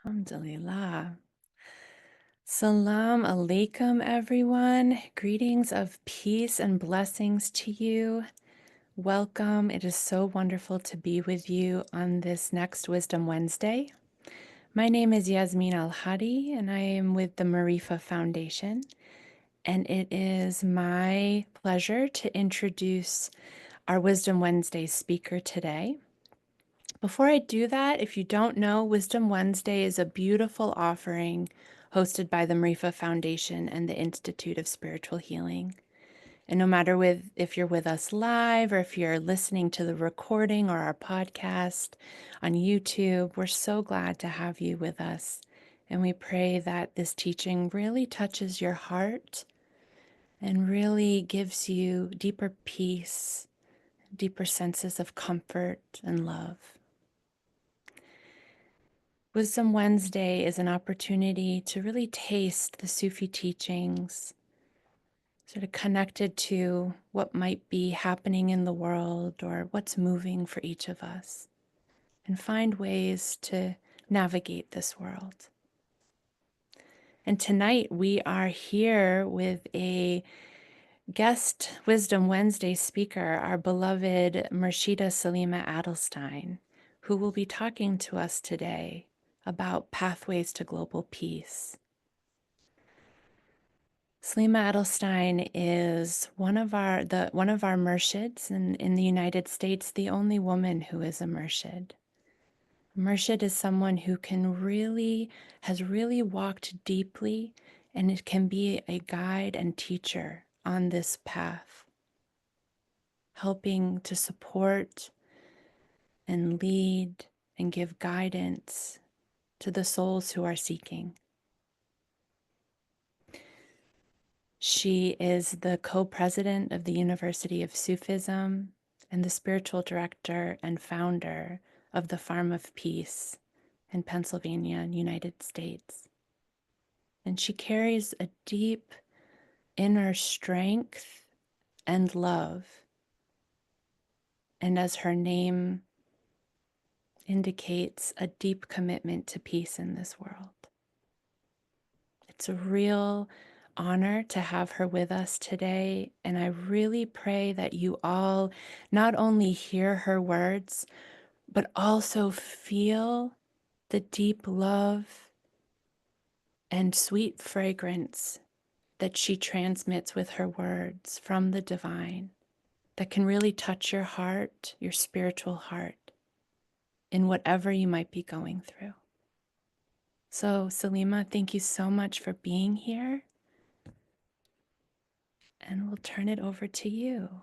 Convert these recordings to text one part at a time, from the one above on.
Alhamdulillah. Salam alaikum, everyone. Greetings of peace and blessings to you. Welcome. It is so wonderful to be with you on this next Wisdom Wednesday. My name is Yasmin Al Hadi, and I am with the Marifa Foundation. And it is my pleasure to introduce our Wisdom Wednesday speaker today. Before I do that, if you don't know, Wisdom Wednesday is a beautiful offering hosted by the Marifa Foundation and the Institute of Spiritual Healing. And no matter if you're with us live or if you're listening to the recording or our podcast on YouTube, we're so glad to have you with us. And we pray that this teaching really touches your heart and really gives you deeper peace, deeper senses of comfort and love. Wisdom Wednesday is an opportunity to really taste the Sufi teachings, sort of connected to what might be happening in the world or what's moving for each of us, and find ways to navigate this world. And tonight we are here with a guest Wisdom Wednesday speaker, our beloved Murshida Salima Adelstein, who will be talking to us today about pathways to global peace. Salima Adelstein is one of our murshids in the United States, the only woman who is a murshid. Murshid is someone who has really walked deeply, and it can be a guide and teacher on this path, helping to support and lead and give guidance to the souls who are seeking. She is the co-president of the University of Sufism and the spiritual director and founder of the Farm of Peace in Pennsylvania, United States. And she carries a deep inner strength and love. And as her name indicates, a deep commitment to peace in this world. It's a real honor to have her with us today, and I really pray that you all not only hear her words, but also feel the deep love and sweet fragrance that she transmits with her words from the divine that can really touch your heart, your spiritual heart, in whatever you might be going through. So, Salima, thank you so much for being here. And we'll turn it over to you.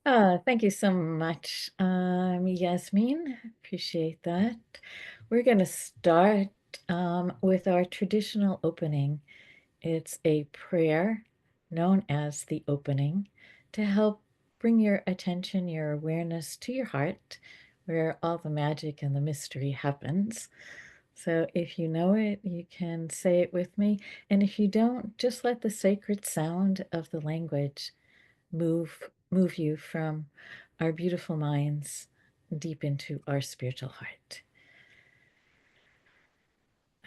Thank you so much, Yasmin. Appreciate that. We're going to start with our traditional opening. It's a prayer known as the opening to help bring your attention, your awareness to your heart, where all the magic and the mystery happens. So if you know it, you can say it with me. And if you don't, just let the sacred sound of the language move you from our beautiful minds deep into our spiritual heart.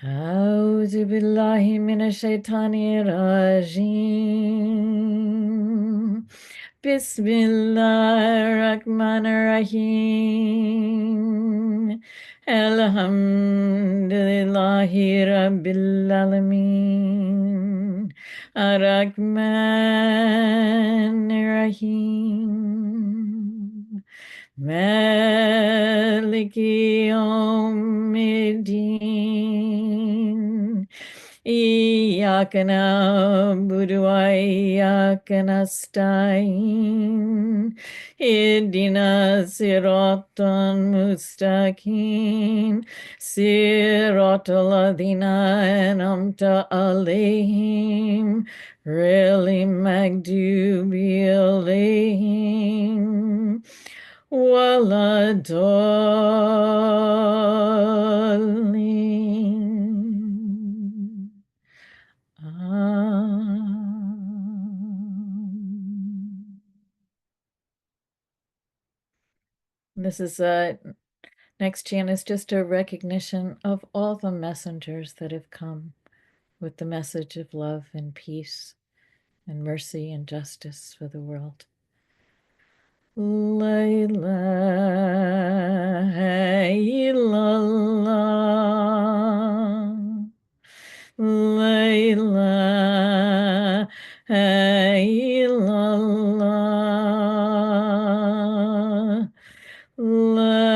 A'udhu billahi minash shaitani rajim. Bismillahirrahmanirrahim. Alhamdulillahi rabbil alamin. Ar-Rahman-Rahim. Maliki Yawmiddin. Iyyaka na'budu wa iyyaka nasta'in. Ihdina siratan mustaqim. Siratal ladhina an'amta alayhim. Really magdubi alayhim. Wala dolin. This is Next chant is just a recognition of all the messengers that have come with the message of love and peace and mercy and justice for the world. Layla, hey, la, la. Layla, hey, la, la. Layla,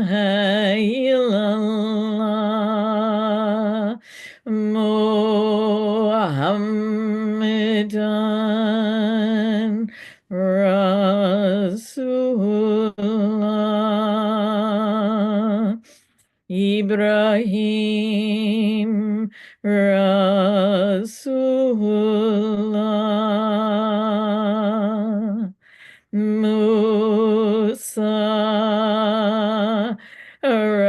hey, la, la. Muhammadan Rasulullah. Ibrahim Rasulullah. Musa Rasulullah.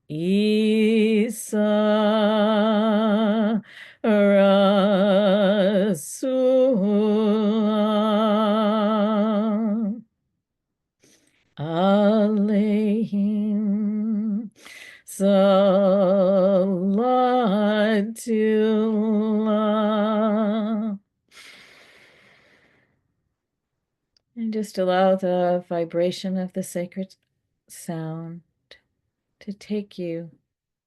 Isa Rasulullah. Alayhim Salatullah. And just allow the vibration of the sacred sound to take you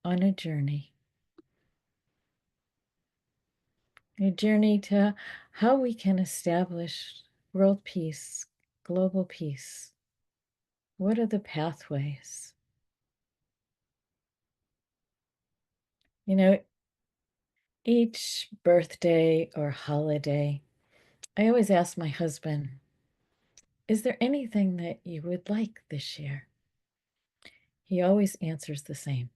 on a journey to how we can establish world peace, global peace. What are the pathways? You know, each birthday or holiday, I always ask my husband, is there anything that you would like this year? He always answers the same: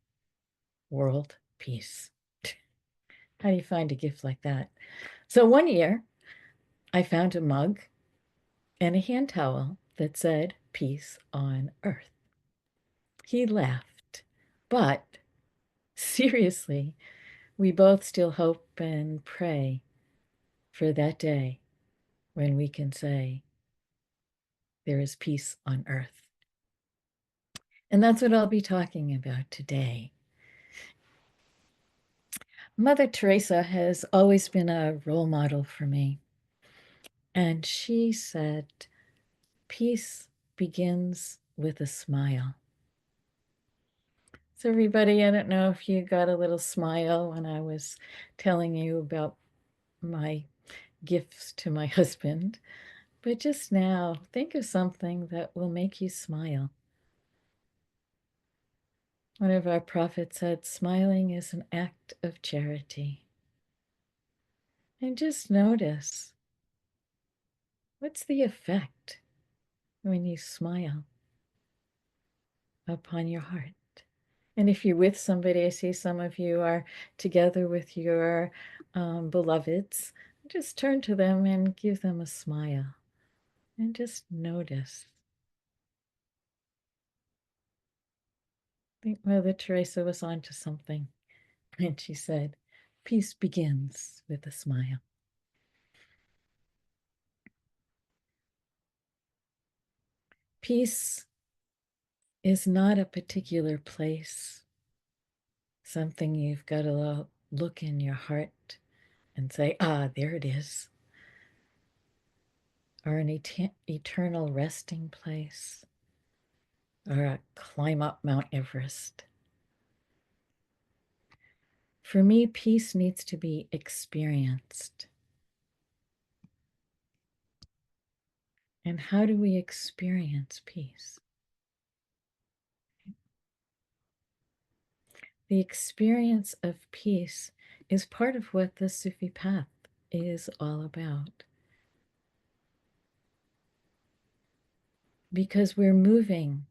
world peace. How do you find a gift like that? So one year, I found a mug and a hand towel that said, Peace on Earth. He laughed, but seriously, we both still hope and pray for that day when we can say, there is peace on earth. And that's what I'll be talking about today. Mother Teresa has always been a role model for me. And she said, peace begins with a smile. So, everybody, I don't know if you got a little smile when I was telling you about my gifts to my husband, but just now, think of something that will make you smile. One of our prophets said, smiling is an act of charity. And just notice, what's the effect when you smile upon your heart? And if you're with somebody, I see some of you are together with your beloveds, just turn to them and give them a smile and just notice. I think Mother Teresa was onto something when she said, peace begins with a smile. Peace is not a particular place, something you've got to look in your heart and say, there it is, or an eternal resting place, or a climb up Mount Everest. For me, peace needs to be experienced. And how do we experience peace? The experience of peace is part of what the Sufi path is all about. Because we're moving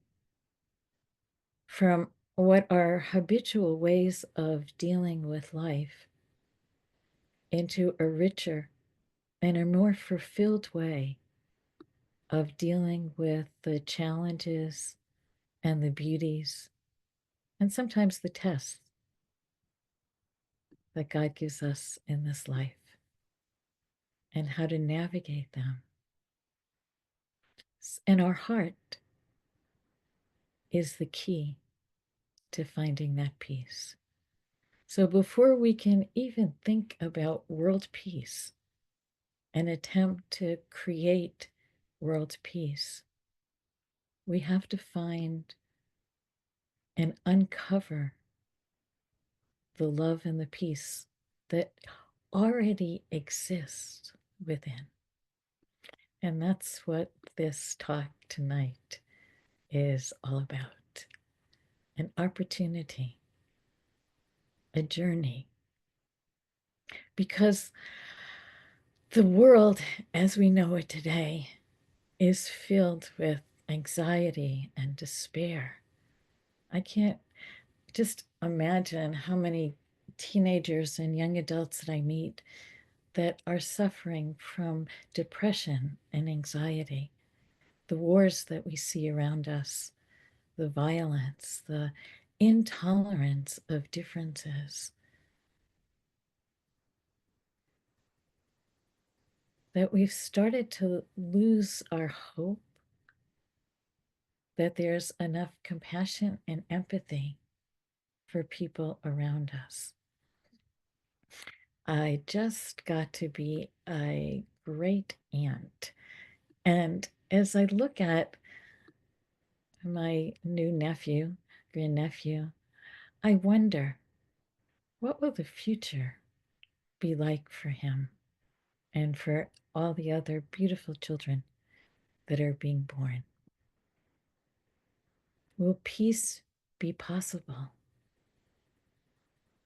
from what are habitual ways of dealing with life into a richer and a more fulfilled way of dealing with the challenges and the beauties and sometimes the tests that God gives us in this life and how to navigate them. And our heart is the key to finding that peace. So before we can even think about world peace and attempt to create world peace, we have to find and uncover the love and the peace that already exists within. And that's what this talk tonight is all about: an opportunity, a journey. Because the world as we know it today is filled with anxiety and despair. I can't just imagine how many teenagers and young adults that I meet that are suffering from depression and anxiety, the wars that we see around us, the violence, the intolerance of differences, that we've started to lose our hope that there's enough compassion and empathy for people around us. I just got to be a great aunt. And as I look at my new nephew, grandnephew, I wonder, what will the future be like for him and for all the other beautiful children that are being born? Will peace be possible?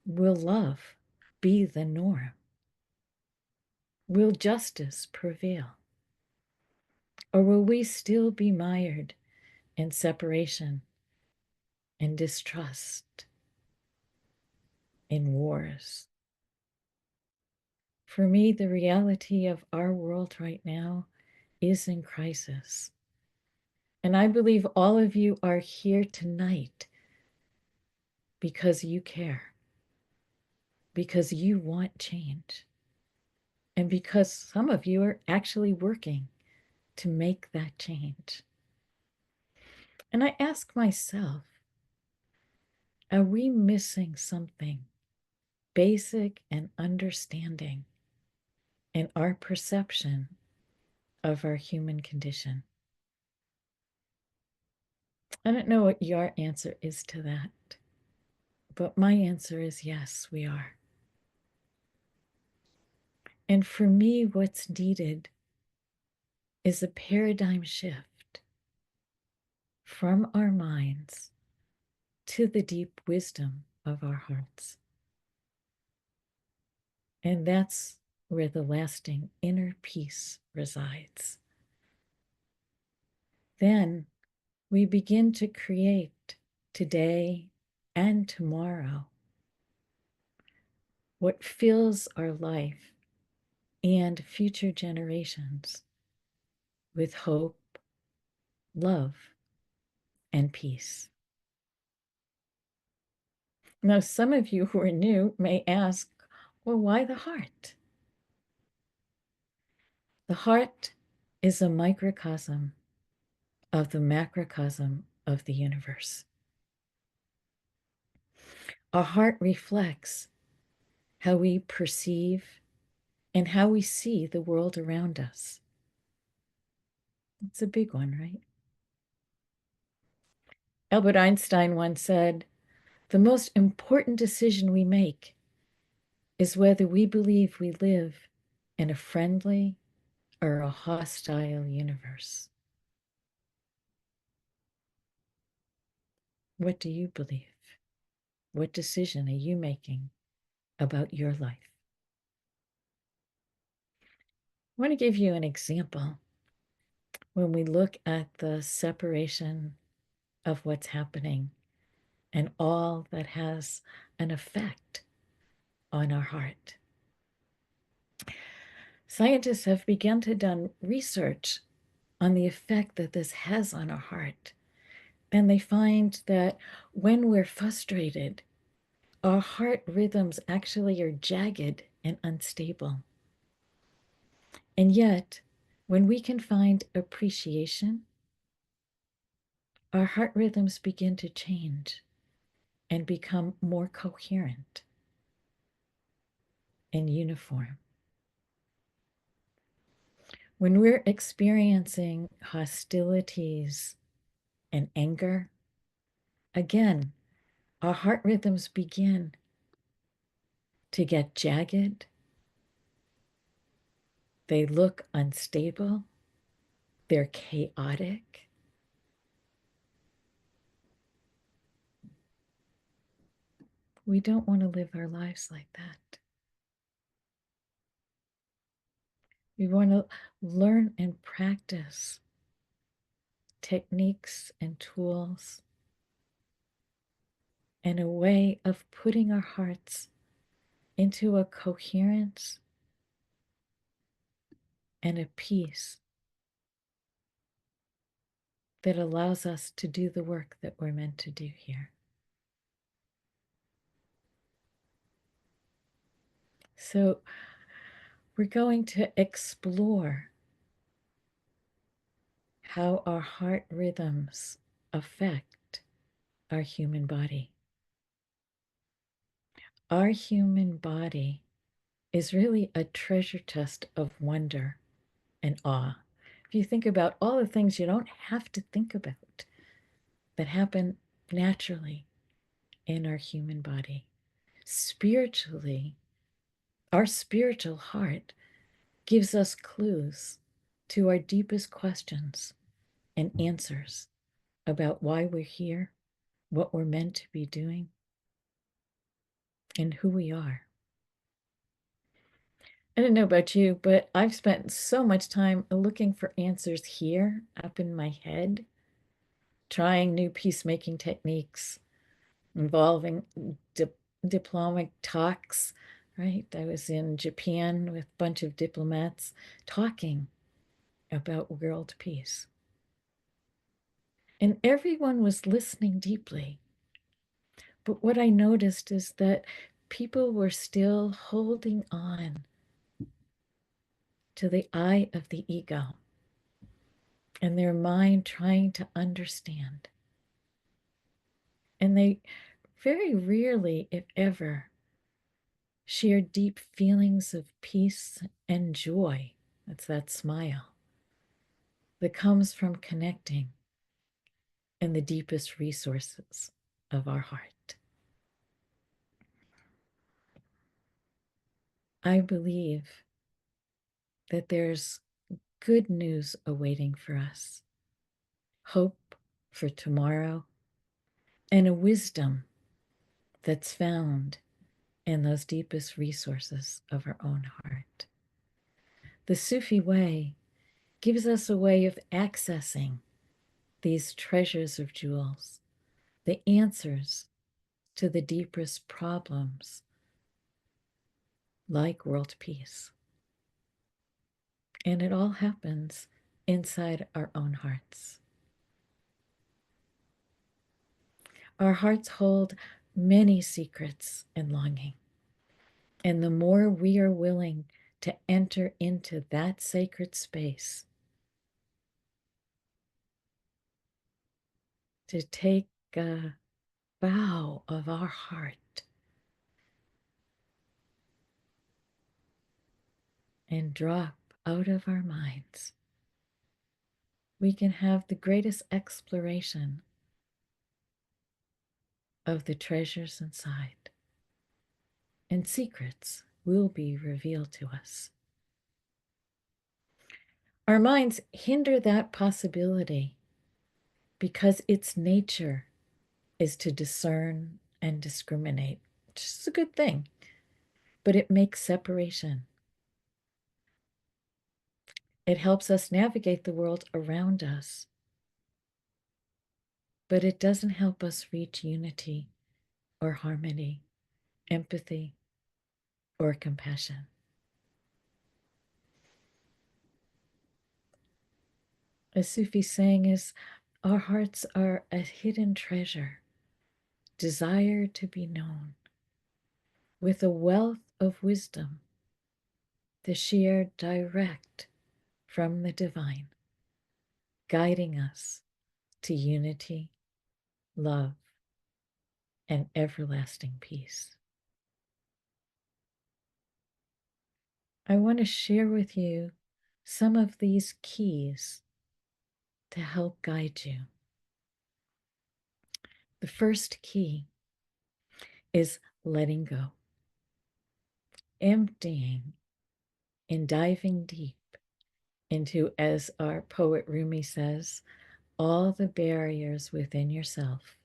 Will love be the norm? Will justice prevail? Or will we still be mired in separation, in distrust, in wars? For me, the reality of our world right now is in crisis. And I believe all of you are here tonight because you care, because you want change, and because some of you are actually working to make that change. And I ask myself, are we missing something basic and understanding in our perception of our human condition? I don't know what your answer is to that, but my answer is yes, we are. And for me, what's needed is a paradigm shift from our minds to the deep wisdom of our hearts. And that's where the lasting inner peace resides. Then we begin to create today and tomorrow what fills our life and future generations with hope, love, and peace. Now, some of you who are new may ask, well, why the heart? The heart is a microcosm of the macrocosm of the universe. Our heart reflects how we perceive and how we see the world around us. It's a big one, right? Albert Einstein once said, the most important decision we make is whether we believe we live in a friendly or a hostile universe. What do you believe? What decision are you making about your life? I want to give you an example. When we look at the separation of what's happening and all that has an effect on our heart. Scientists have begun to do research on the effect that this has on our heart. And they find that when we're frustrated, Our heart rhythms actually are jagged and unstable. And yet, when we can find appreciation, our heart rhythms begin to change and become more coherent and uniform. When we're experiencing hostilities and anger, again, our heart rhythms begin to get jagged. They look unstable. They're chaotic. We don't want to live our lives like that. We want to learn and practice techniques and tools and a way of putting our hearts into a coherence and a peace that allows us to do the work that we're meant to do here. So, we're going to explore how our heart rhythms affect our human body. Our human body is really a treasure chest of wonder and awe. If you think about all the things you don't have to think about that happen naturally in our human body, spiritually, our spiritual heart gives us clues to our deepest questions and answers about why we're here, what we're meant to be doing, and who we are. I don't know about you, but I've spent so much time looking for answers here up in my head, trying new peacemaking techniques involving diplomatic talks, right? I was in Japan with a bunch of diplomats talking about world peace. And everyone was listening deeply. But what I noticed is that people were still holding on to the eye of the ego and their mind trying to understand. And they very rarely, if ever, share deep feelings of peace and joy. That's that smile that comes from connecting in the deepest resources of our heart. I believe that there's good news awaiting for us, hope for tomorrow, and a wisdom that's found in those deepest resources of our own heart. The Sufi way gives us a way of accessing these treasures of jewels, the answers to the deepest problems like world peace. And it all happens inside our own hearts. Our hearts hold many secrets and longing. And the more we are willing to enter into that sacred space, to take a bow of our heart and drop out of our minds, we can have the greatest exploration of the treasures inside, and secrets will be revealed to us. Our minds hinder that possibility because its nature is to discern and discriminate, which is a good thing, but it makes separation. It helps us navigate the world around us, but it doesn't help us reach unity or harmony, empathy or compassion. A Sufi saying is, our hearts are a hidden treasure, desire to be known, with a wealth of wisdom, the sheer direct from the divine, guiding us to unity, love, and everlasting peace. I want to share with you some of these keys to help guide you. The first key is letting go, emptying and diving deep into, as our poet Rumi says, all the barriers within yourself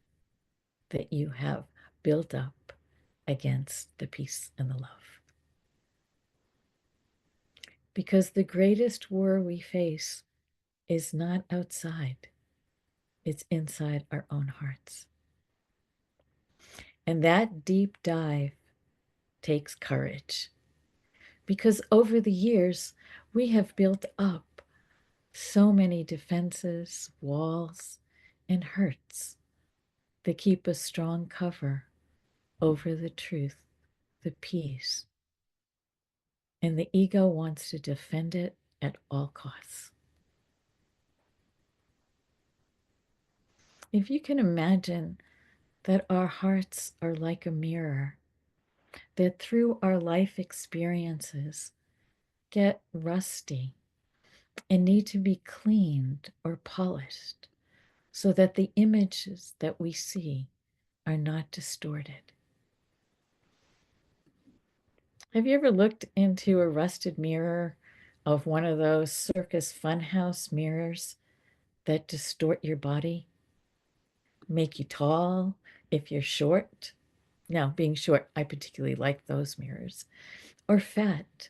that you have built up against the peace and the love. Because the greatest war we face is not outside, it's inside our own hearts. And that deep dive takes courage because over the years, we have built up so many defenses, walls, and hurts that keep a strong cover over the truth, the peace. And the ego wants to defend it at all costs. If you can imagine that our hearts are like a mirror, that through our life experiences get rusty and need to be cleaned or polished so that the images that we see are not distorted. Have you ever looked into a rusted mirror of one of those circus funhouse mirrors that distort your body, make you tall if you're short? Now, being short, I particularly like those mirrors, or fat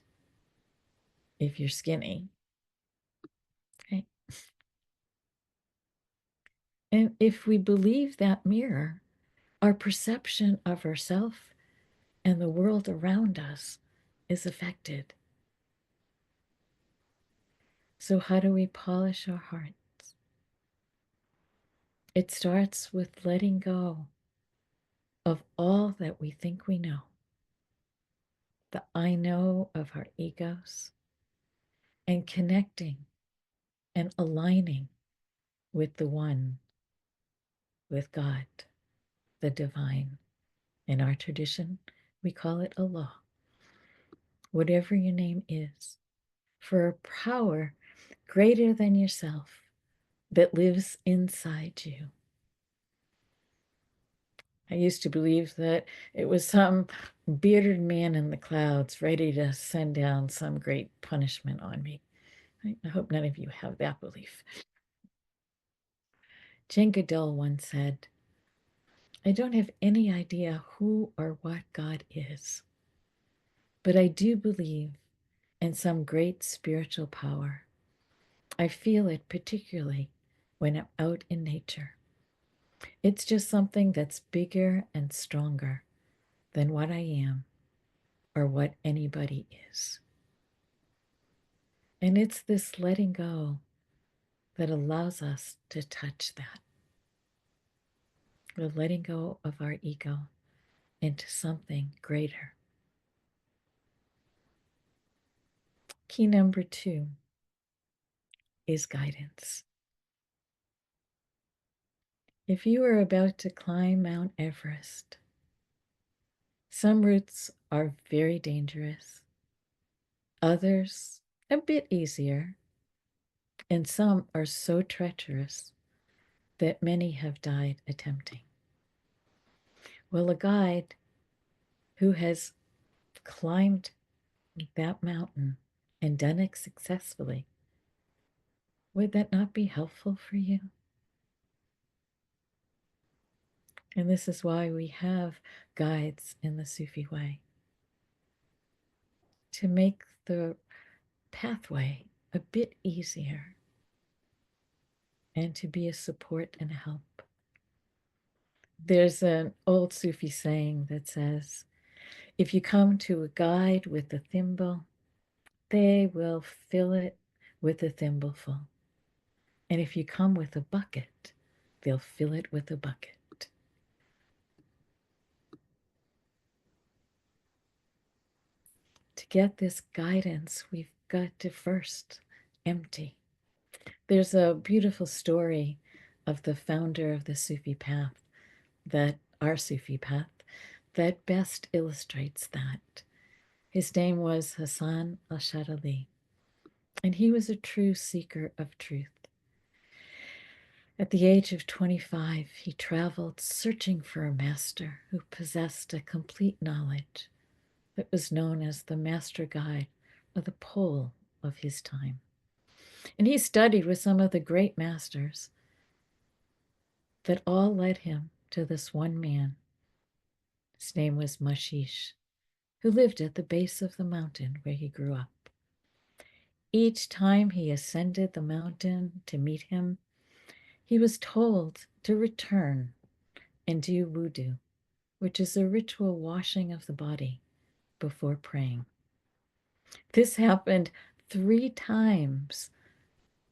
if you're skinny. Okay. And if we believe that mirror, our perception of ourselves and the world around us is affected. So, how do we polish our hearts? It starts with letting go of all that we think we know, the I know of our egos, and connecting and aligning with the one, with God, the divine. In our tradition, we call it Allah. Whatever your name is, for a power greater than yourself that lives inside you. I used to believe that it was some bearded man in the clouds ready to send down some great punishment on me. I hope none of you have that belief. Jane Goodall once said, I don't have any idea who or what God is, but I do believe in some great spiritual power. I feel it particularly when I'm out in nature. It's just something that's bigger and stronger than what I am or what anybody is. And it's this letting go that allows us to touch that. The letting go of our ego into something greater. Key number 2 is guidance. If you are about to climb Mount Everest, some routes are very dangerous, others a bit easier, and some are so treacherous that many have died attempting. Well, a guide who has climbed that mountain and done it successfully, would that not be helpful for you? And this is why we have guides in the Sufi way, to make the pathway a bit easier and to be a support and a help. There's an old Sufi saying that says, if you come to a guide with a thimble, they will fill it with a thimbleful. And if you come with a bucket, they'll fill it with a bucket. get this guidance, we've got to first empty. There's a beautiful story of the founder of the Sufi path, our Sufi path, that best illustrates that. His name was Hassan al-Shadali, and he was a true seeker of truth. At the age of 25, he traveled searching for a master who possessed a complete knowledge that was known as the master guide or the pole of his time. And he studied with some of the great masters that all led him to this one man. His name was Mashish, who lived at the base of the mountain where he grew up. Each time he ascended the mountain to meet him, he was told to return and do wudu, which is a ritual washing of the body before praying. This happened 3 times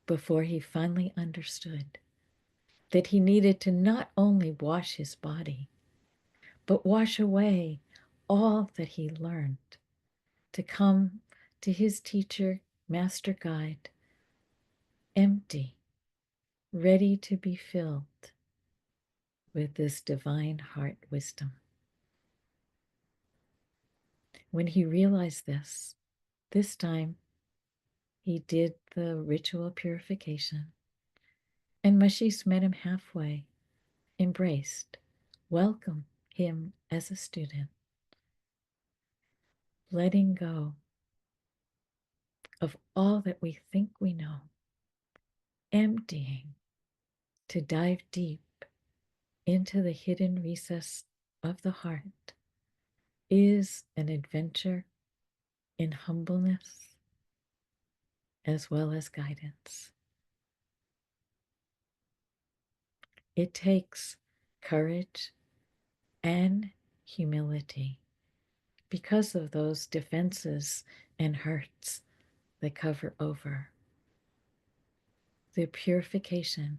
before he finally understood that he needed to not only wash his body, but wash away all that he learned to come to his teacher, master guide, empty, ready to be filled with this divine heart wisdom. When he realized this time he did the ritual purification, and Mashish met him halfway, embraced, welcomed him as a student, letting go of all that we think we know, emptying to dive deep into the hidden recess of the heart is an adventure in humbleness as well as guidance. It takes courage and humility because of those defenses and hurts that cover over. The purification,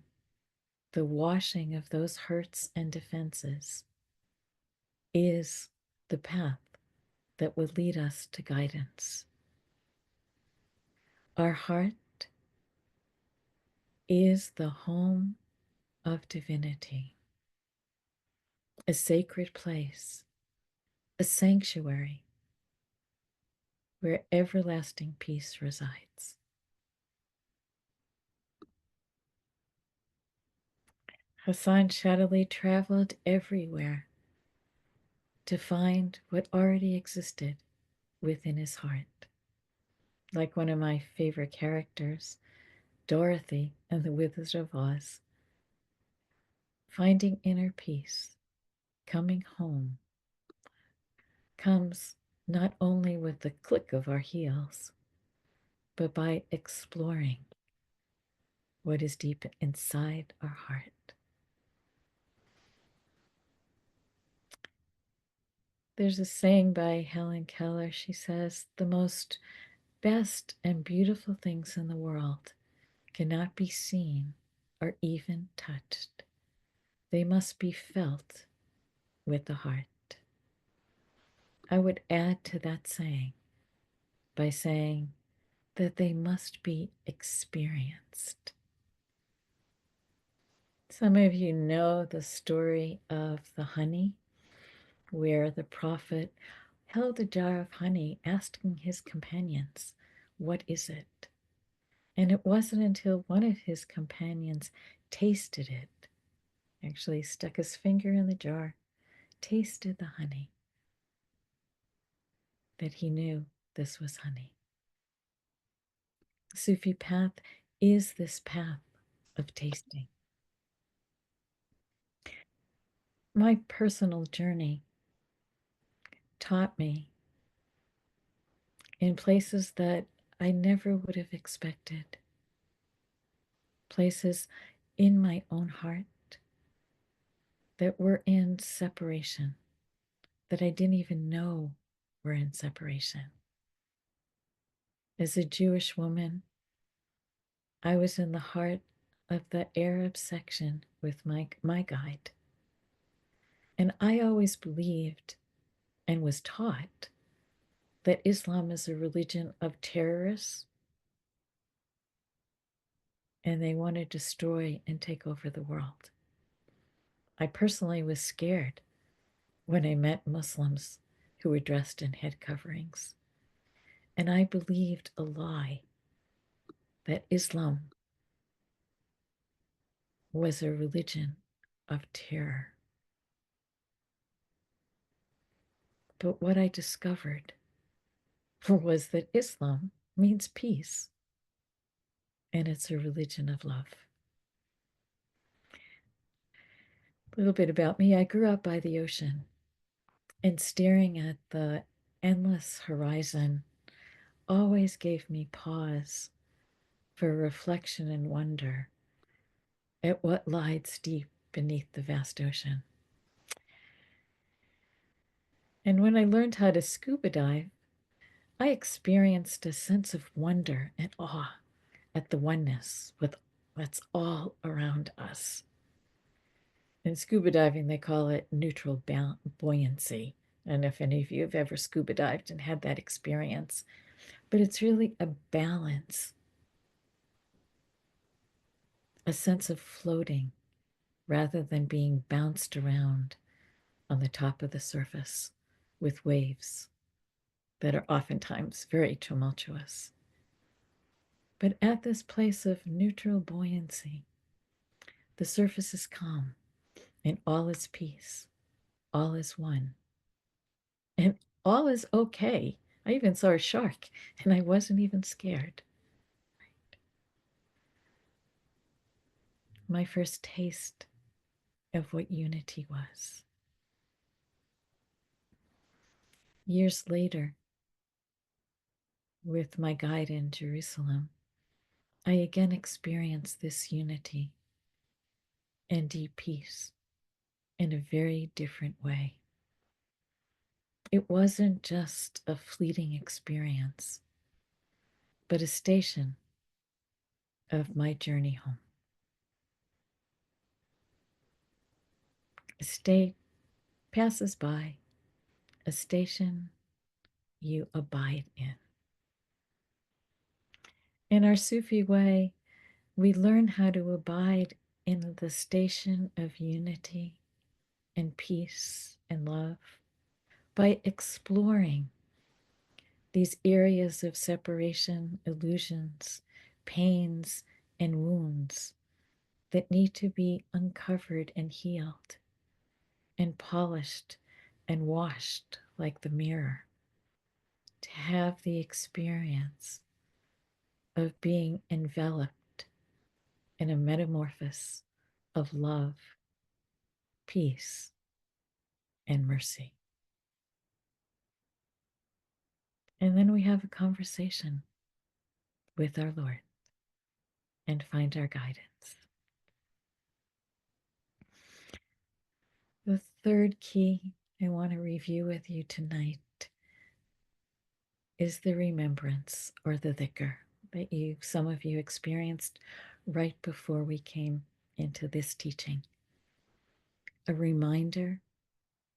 the washing of those hurts and defenses is the path that will lead us to guidance. Our heart is the home of divinity, a sacred place, a sanctuary where everlasting peace resides. Hassan Shadali traveled everywhere to find what already existed within his heart. Like one of my favorite characters, Dorothy and the Wizard of Oz, finding inner peace, coming home, comes not only with the click of our heels, but by exploring what is deep inside our heart. There's a saying by Helen Keller. She says, the most best and beautiful things in the world cannot be seen or even touched. They must be felt with the heart. I would add to that saying by saying that they must be experienced. Some of you know the story of the honey, where the prophet held a jar of honey, asking his companions, "What is it?" And it wasn't until one of his companions tasted it, actually stuck his finger in the jar, tasted the honey, that he knew this was honey. The Sufi path is this path of tasting. My personal journey taught me in places that I never would have expected, places in my own heart that were in separation, that I didn't even know were in separation. As a Jewish woman, I was in the heart of the Arab section with my guide. And I always believed and was taught that Islam is a religion of terrorists and they want to destroy and take over the world. I personally was scared when I met Muslims who were dressed in head coverings, and I believed a lie that Islam was a religion of terror. But what I discovered was that Islam means peace, and it's a religion of love. A little bit about me: I grew up by the ocean, and staring at the endless horizon always gave me pause for reflection and wonder at what lies deep beneath the vast ocean. And when I learned how to scuba dive, I experienced a sense of wonder and awe at the oneness with that's all around us. In scuba diving, they call it neutral buoyancy. And if any of you have ever scuba dived and had that experience, but it's really a balance, a sense of floating rather than being bounced around on the top of the surface with waves that are oftentimes very tumultuous. But at this place of neutral buoyancy, the surface is calm and all is peace, all is one, and all is okay. I even saw a shark and I wasn't even scared. My first taste of what unity was. Years later, with my guide in Jerusalem, I again experienced this unity and deep peace in a very different way. It wasn't just a fleeting experience, but a station of my journey home. A state passes by, a station you abide in. In our Sufi way, we learn how to abide in the station of unity and peace and love by exploring these areas of separation, illusions, pains, and wounds that need to be uncovered and healed and polished and washed like the mirror, to have the experience of being enveloped in a metamorphosis of love, peace, and mercy. And then we have a conversation with our Lord and find our guidance. The third key I want to review with you tonight is the remembrance, or the dhikr, that some of you experienced right before we came into this teaching. A reminder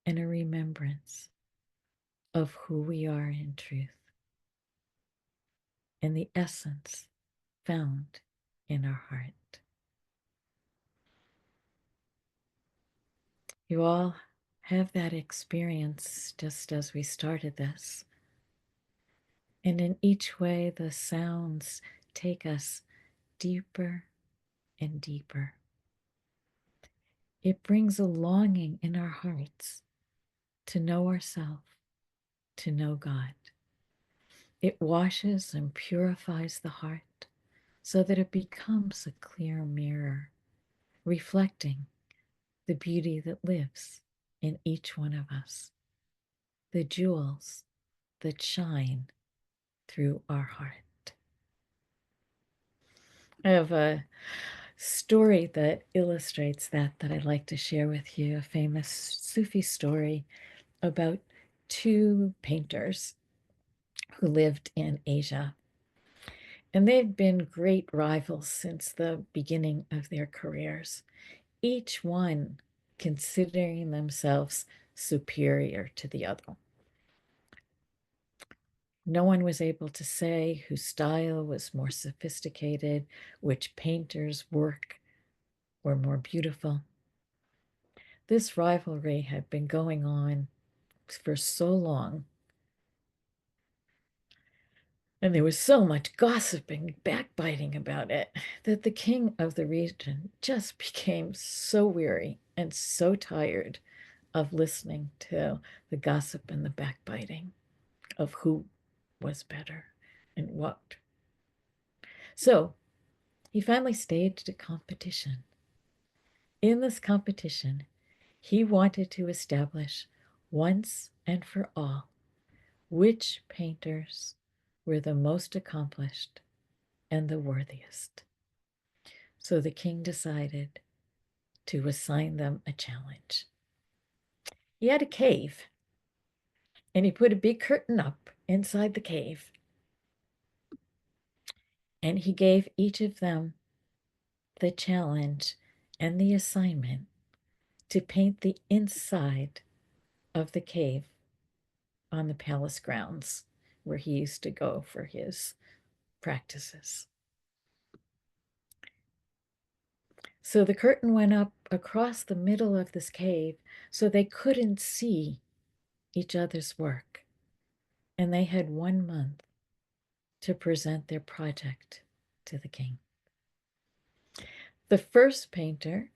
and a remembrance of who we are in truth and the essence found in our heart. You all have that experience just as we started this. And in each way, the sounds take us deeper and deeper. It brings a longing in our hearts to know ourselves, to know God. It washes and purifies the heart so that it becomes a clear mirror, reflecting the beauty that lives in each one of us, the jewels that shine through our heart. I have a story that illustrates that I'd like to share with you, a famous Sufi story about two painters who lived in Asia. And they've been great rivals since the beginning of their careers, each one considering themselves superior to the other. No one was able to say whose style was more sophisticated, which painter's work were more beautiful. This rivalry had been going on for so long, and there was so much gossiping, backbiting about it, that the king of the region just became so weary and so tired of listening to the gossip and the backbiting of who was better and what. So he finally staged a competition. In this competition, he wanted to establish once and for all which painters were the most accomplished and the worthiest. So the king decided to assign them a challenge. He had a cave, and he put a big curtain up inside the cave, and he gave each of them the challenge and the assignment to paint the inside of the cave on the palace grounds where he used to go for his practices. So the curtain went up across the middle of this cave so they couldn't see each other's work. And they had 1 month to present their project to the king. The first painter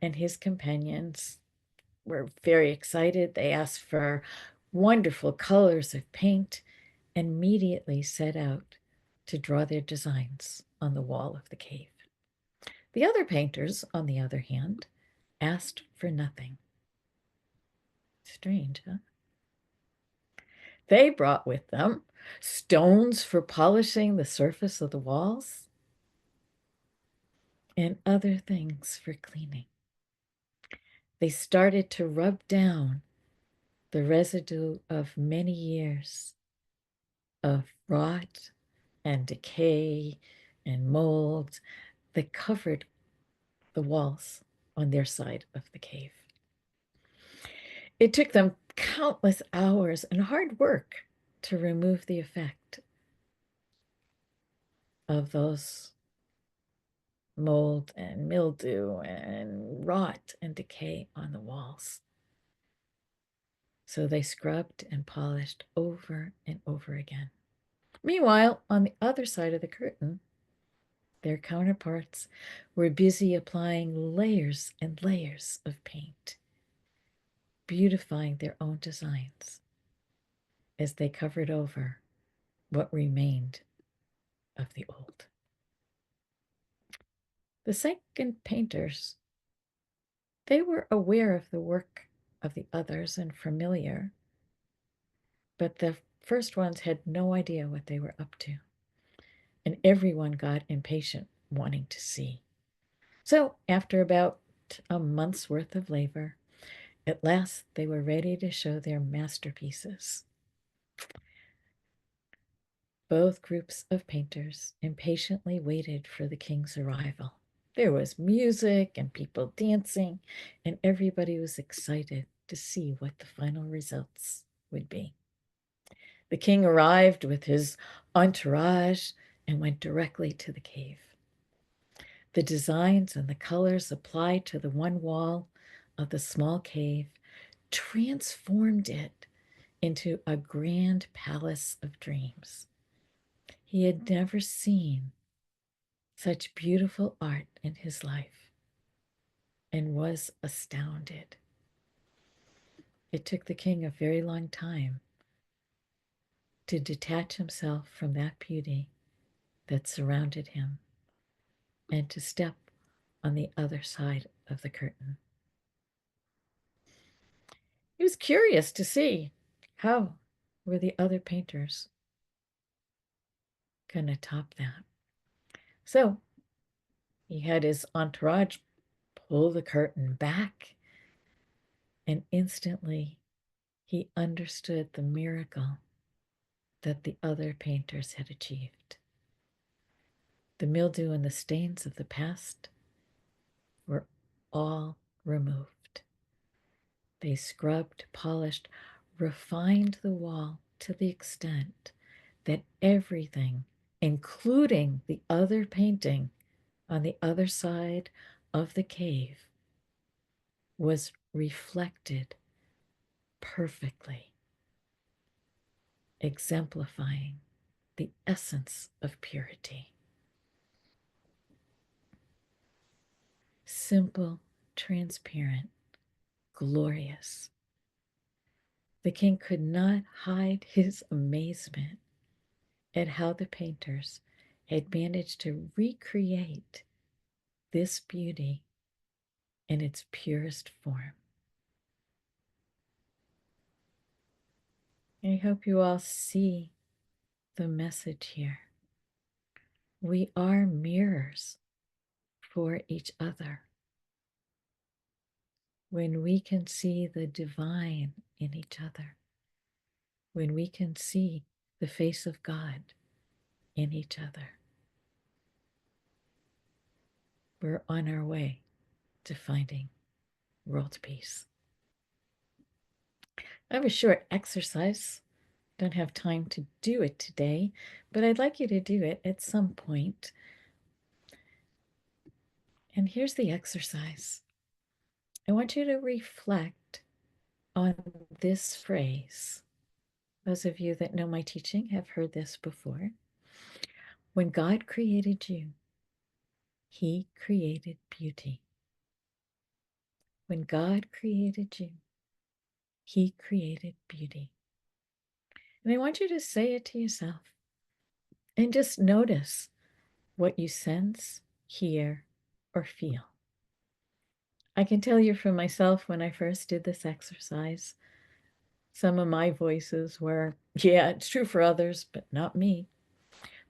and his companions were very excited. They asked for wonderful colors of paint and immediately set out to draw their designs on the wall of the cave. The other painters, on the other hand, asked for nothing. Strange, huh? They brought with them stones for polishing the surface of the walls and other things for cleaning. They started to rub down the residue of many years of rot and decay and mold that covered the walls on their side of the cave. It took them countless hours and hard work to remove the effect of those mold and mildew and rot and decay on the walls. So they scrubbed and polished over and over again. Meanwhile, on the other side of the curtain, their counterparts were busy applying layers and layers of paint, beautifying their own designs as they covered over what remained of the old. The second painters, they were aware of the work of the others and familiar, but the first ones had no idea what they were up to. And everyone got impatient, wanting to see. So, after about a month's worth of labor, at last they were ready to show their masterpieces. Both groups of painters impatiently waited for the king's arrival. There was music and people dancing, and everybody was excited to see what the final results would be. The king arrived with his entourage and went directly to the cave. The designs and the colors applied to the one wall of the small cave transformed it into a grand palace of dreams. He had never seen such beautiful art in his life and was astounded. It took the king a very long time to detach himself from that beauty that surrounded him and to step on the other side of the curtain. He was curious to see how were the other painters going to top that. So he had his entourage pull the curtain back, and instantly he understood the miracle that the other painters had achieved. The mildew and the stains of the past were all removed. They scrubbed, polished, refined the wall to the extent that everything, including the other painting on the other side of the cave, was reflected perfectly, exemplifying the essence of purity. Simple, transparent, glorious. The king could not hide his amazement at how the painters had managed to recreate this beauty in its purest form. I hope you all see the message here. We are mirrors for each other. When we can see the divine in each other, when we can see the face of God in each other, we're on our way to finding world peace. I have a short exercise. Don't have time to do it today, but I'd like you to do it at some point. And here's the exercise. I want you to reflect on this phrase. Those of you that know my teaching have heard this before. When God created you, He created beauty. When God created you, He created beauty. And I want you to say it to yourself and just notice what you sense, hear, or feel. I can tell you from myself when I first did this exercise, some of my voices were, yeah, it's true for others, but not me.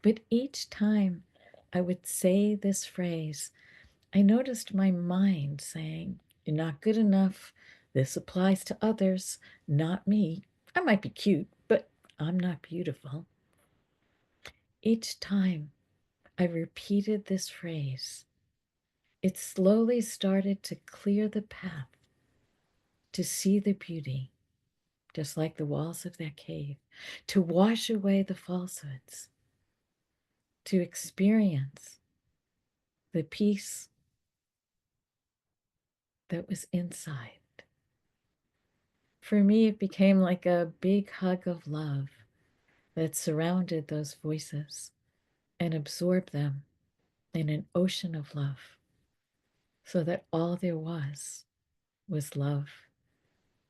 But each time I would say this phrase, I noticed my mind saying, you're not good enough. This applies to others, not me. I might be cute, but I'm not beautiful. Each time I repeated this phrase, it slowly started to clear the path to see the beauty, just like the walls of that cave, to wash away the falsehoods, to experience the peace that was inside. For me, it became like a big hug of love that surrounded those voices and absorbed them in an ocean of love, so that all there was love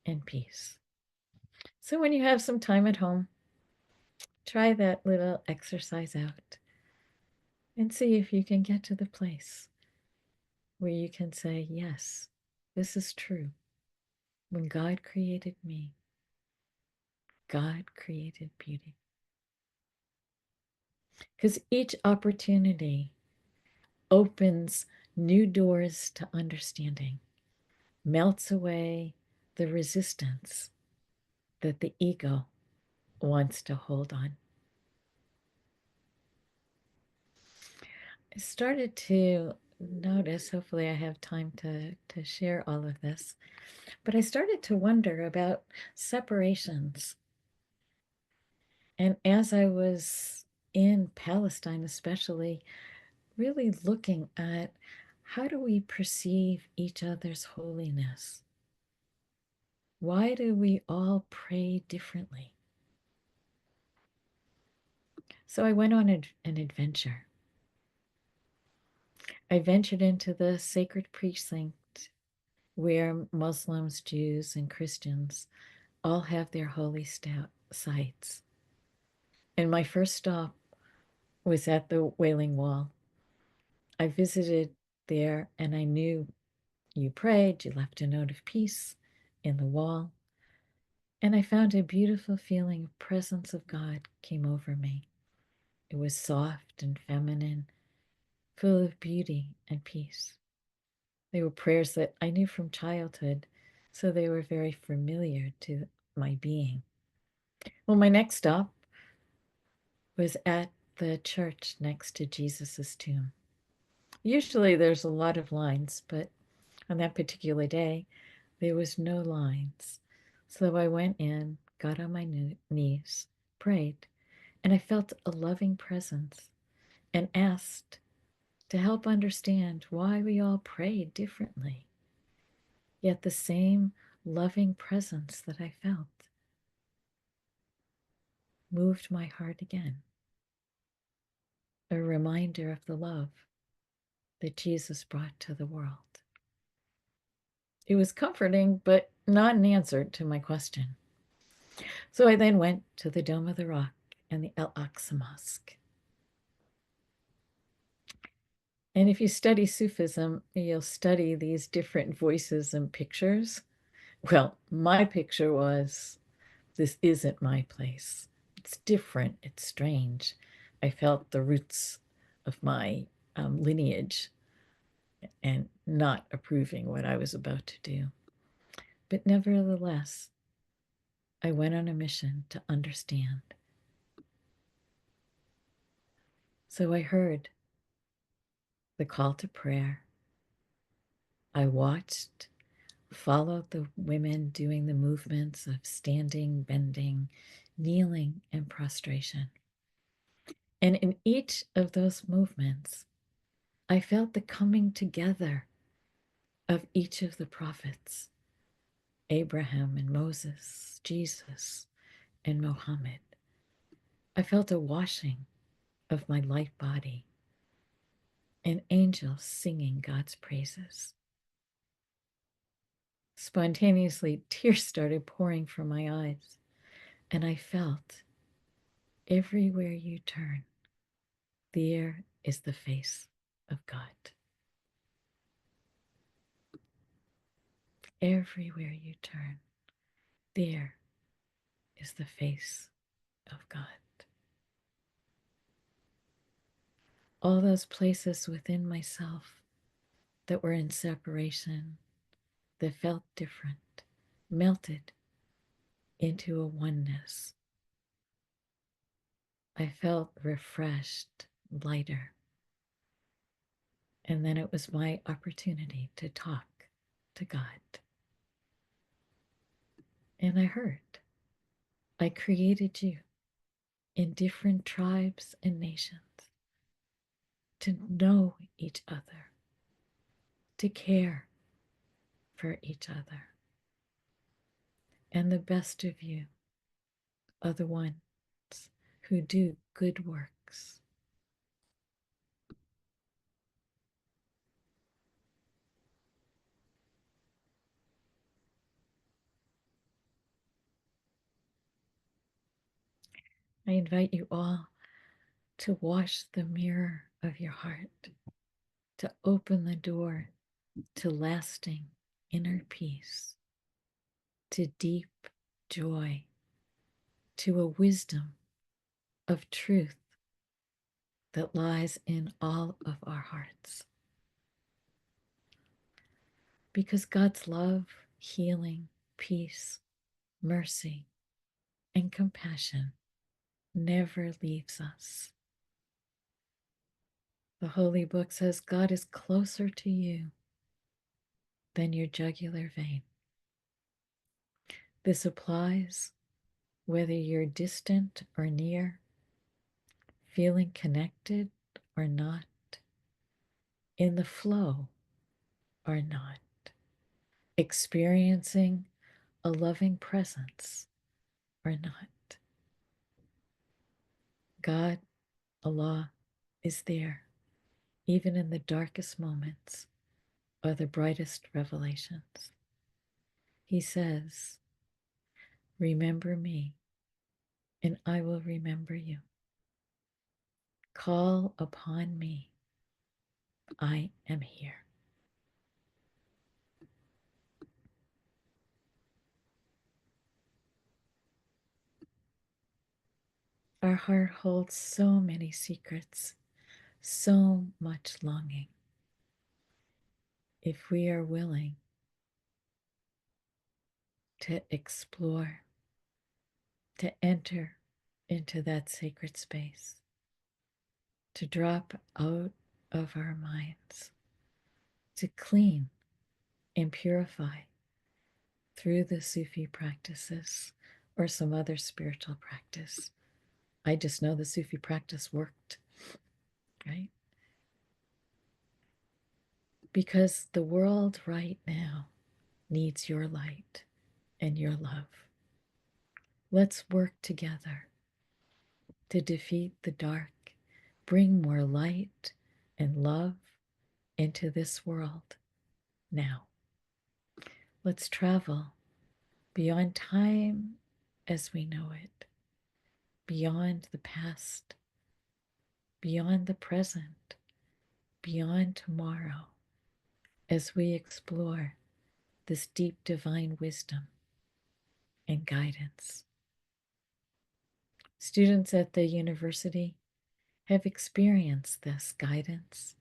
and peace. So when you have some time at home, try that little exercise out and see if you can get to the place where you can say, yes, this is true. When God created me, God created beauty. Because each opportunity opens new doors to understanding, melts away the resistance that the ego wants to hold on. I started to notice, hopefully I have time to share all of this, but I started to wonder about separations. And as I was in Palestine, especially, really looking at how do we perceive each other's holiness? Why do we all pray differently? So I went on an adventure. I ventured into the sacred precinct where Muslims, Jews, and Christians all have their holy sites. And my first stop was at the Wailing Wall. I visited there and I knew you prayed, you left a note of peace in the wall. And I found a beautiful feeling of presence of God came over me. It was soft and feminine, full of beauty and peace. They were prayers that I knew from childhood, so they were very familiar to my being. Well, my next stop was at the church next to Jesus's tomb. Usually there's a lot of lines, but on that particular day, there was no lines. So I went in, got on my knees, prayed, and I felt a loving presence and asked to help understand why we all pray differently, yet the same loving presence that I felt moved my heart again, a reminder of the love that Jesus brought to the world. It was comforting, but not an answer to my question. So I then went to the Dome of the Rock and the El Aqsa Mosque. And if you study Sufism, you'll study these different voices and pictures. Well, my picture was, this isn't my place. It's different. It's strange. I felt the roots of my lineage and not approving what I was about to do. But nevertheless, I went on a mission to understand. So I heard the call to prayer. I watched, followed the women doing the movements of standing, bending, kneeling, and prostration. And in each of those movements, I felt the coming together of each of the prophets, Abraham and Moses, Jesus and Mohammed. I felt a washing of my light body and angels singing God's praises. Spontaneously, tears started pouring from my eyes, and I felt everywhere you turn, there is the face of God. Everywhere you turn, there is the face of God. All those places within myself that were in separation, that felt different, melted into a oneness. I felt refreshed, lighter. And then it was my opportunity to talk to God. And I heard, I created you in different tribes and nations to know each other, to care for each other. And the best of you are the ones who do good works. I invite you all to wash the mirror of your heart, to open the door to lasting inner peace, to deep joy, to a wisdom of truth that lies in all of our hearts. Because God's love, healing, peace, mercy, and compassion never leaves us. The Holy Book says God is closer to you than your jugular vein. This applies whether you're distant or near, feeling connected or not, in the flow or not, experiencing a loving presence or not. God, Allah, is there, even in the darkest moments or the brightest revelations. He says, remember me, and I will remember you. Call upon me. I am here. Our heart holds so many secrets, so much longing. If we are willing to explore, to enter into that sacred space, to drop out of our minds, to clean and purify through the Sufi practices or some other spiritual practice, I just know the Sufi practice worked, right? Because the world right now needs your light and your love. Let's work together to defeat the dark, bring more light and love into this world now. Let's travel beyond time as we know it, beyond the past, beyond the present, beyond tomorrow, as we explore this deep divine wisdom and guidance. Students at the university have experienced this guidance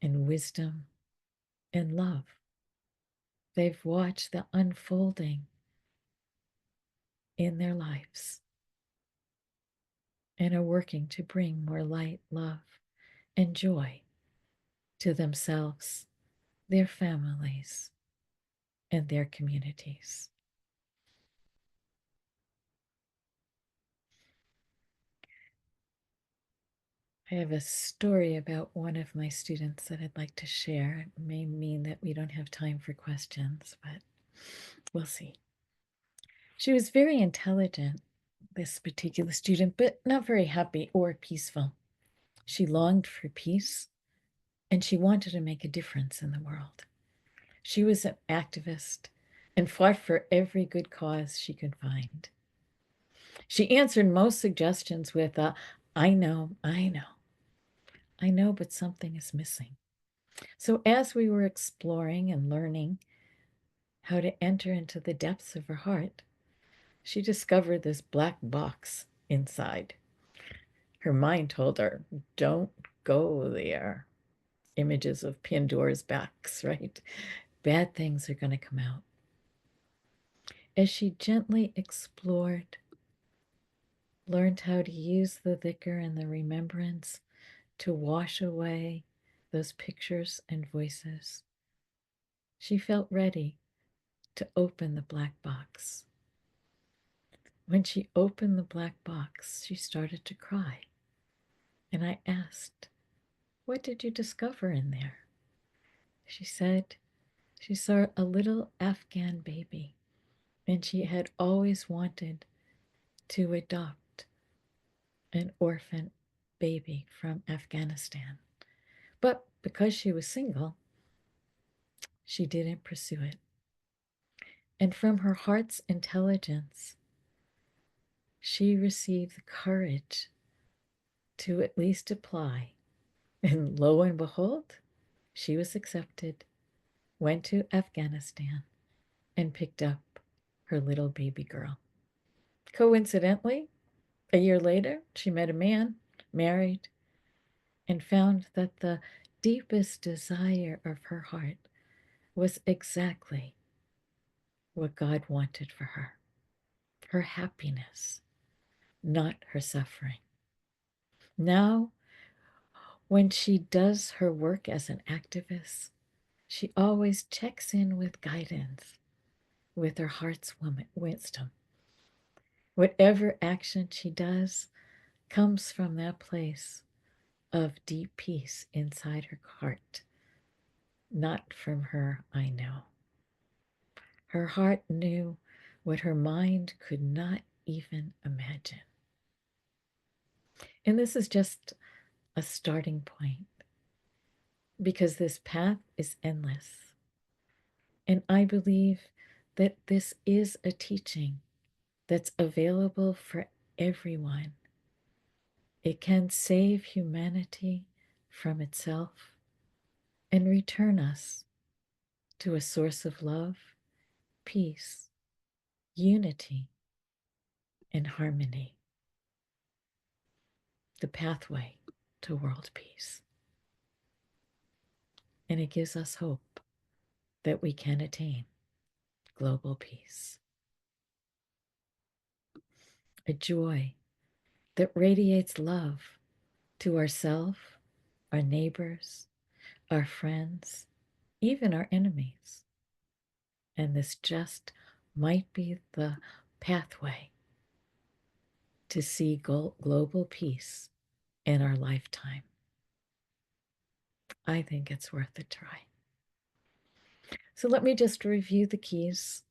and wisdom and love. They've watched the unfolding in their lives and are working to bring more light, love, and joy to themselves, their families, and their communities. I have a story about one of my students that I'd like to share. It may mean that we don't have time for questions, but we'll see. She was very intelligent, this particular student, but not very happy or peaceful. She longed for peace and she wanted to make a difference in the world. She was an activist and fought for every good cause she could find. She answered most suggestions with a, I know, I know, but something is missing. So, as we were exploring and learning how to enter into the depths of her heart, she discovered this black box inside. Her mind told her, don't go there. Images of Pandora's box, right? Bad things are going to come out. As she gently explored, learned how to use the dhikr and the remembrance to wash away those pictures and voices, she felt ready to open the black box. When she opened the black box, she started to cry. And I asked, what did you discover in there? She said she saw a little Afghan baby, and she had always wanted to adopt an orphan baby from Afghanistan. But because she was single, she didn't pursue it. And from her heart's intelligence, she received the courage to at least apply. And lo and behold, she was accepted, went to Afghanistan, and picked up her little baby girl. Coincidentally, a year later, she met a man, married, and found that the deepest desire of her heart was exactly what God wanted for her happiness, not her suffering. Now, when she does her work as an activist, she always checks in with guidance, with her heart's wisdom. Whatever action she does comes from that place of deep peace inside her heart, not from her, I know. Her heart knew what her mind could not even imagine. And this is just a starting point because this path is endless. And I believe that this is a teaching that's available for everyone. It can save humanity from itself and return us to a source of love, peace, unity, and harmony, the pathway to world peace. And it gives us hope that we can attain global peace. A joy that radiates love to ourselves, our neighbors, our friends, even our enemies. And this just might be the pathway to see global peace in our lifetime. I think it's worth a try. So let me just review the keys.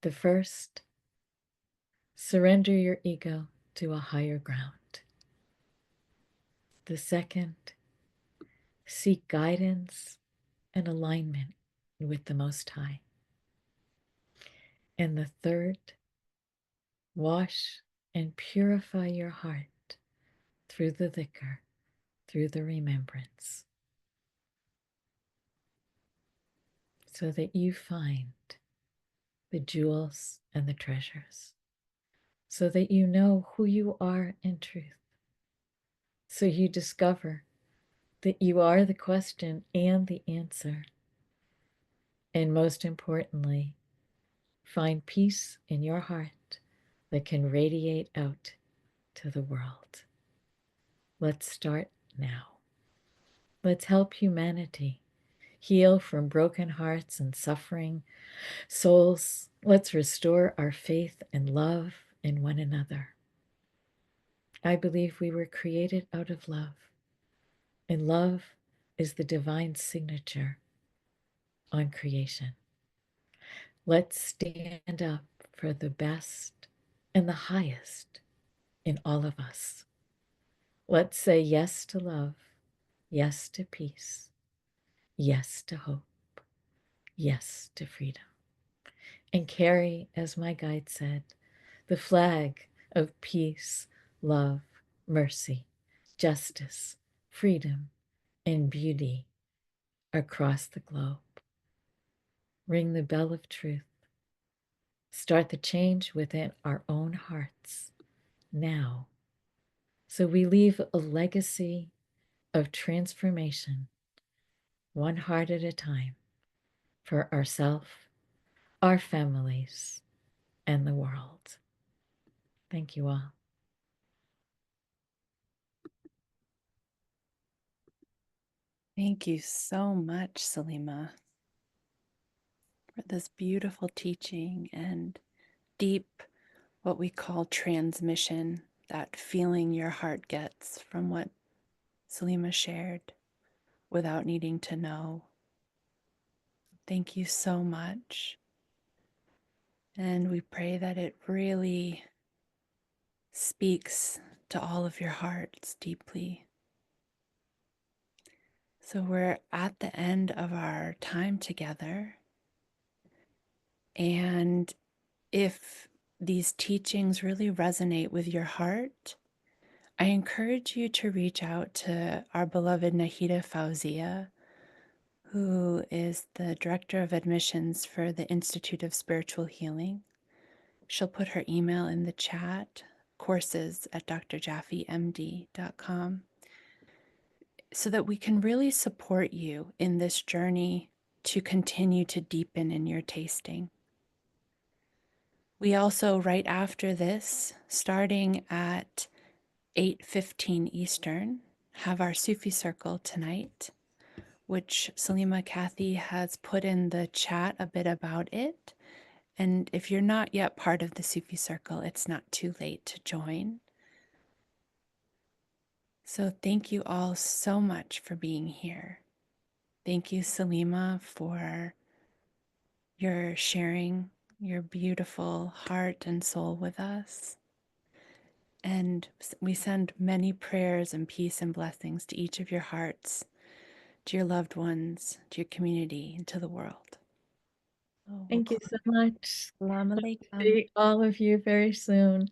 The first, surrender your ego to a higher ground. The second, seek guidance and alignment with the Most High. And the third, wash and purify your heart through the dhikr, through the remembrance, so that you find the jewels and the treasures, so that you know who you are in truth, so you discover that you are the question and the answer, and most importantly, find peace in your heart that can radiate out to the world. Let's start now. Let's help humanity heal from broken hearts and suffering souls. Let's restore our faith and love in one another. I believe we were created out of love, and love is the divine signature on creation. Let's stand up for the best and the highest in all of us. Let's say yes to love, yes to peace, yes to hope, yes to freedom. And carry, as my guide said, the flag of peace, love, mercy, justice, freedom, and beauty across the globe. Ring the bell of truth. Start the change within our own hearts now, so we leave a legacy of transformation, one heart at a time, for ourselves, our families, and the world. Thank you all. Thank you so much, Salima, for this beautiful teaching and deep, what we call transmission, that feeling your heart gets from what Salima shared without needing to know. Thank you so much. And we pray that it really speaks to all of your hearts deeply. So we're at the end of our time together. And if these teachings really resonate with your heart, I encourage you to reach out to our beloved Nahida Fauzia, who is the Director of Admissions for the Institute of Spiritual Healing. She'll put her email in the chat, courses at drjaffemd.com, so that we can really support you in this journey to continue to deepen in your tasting. We also, right after this, starting at 8:15 Eastern, have our Sufi Circle tonight, which Salima Kathy has put in the chat a bit about it. And if you're not yet part of the Sufi Circle, it's not too late to join. So thank you all so much for being here. Thank you, Salima, for your sharing your beautiful heart and soul with us. And we send many prayers and peace and blessings to each of your hearts, to your loved ones, to your community, and to the world. So we'll Thank you close. so much. Salam Hope to alaikum. see all of you very soon.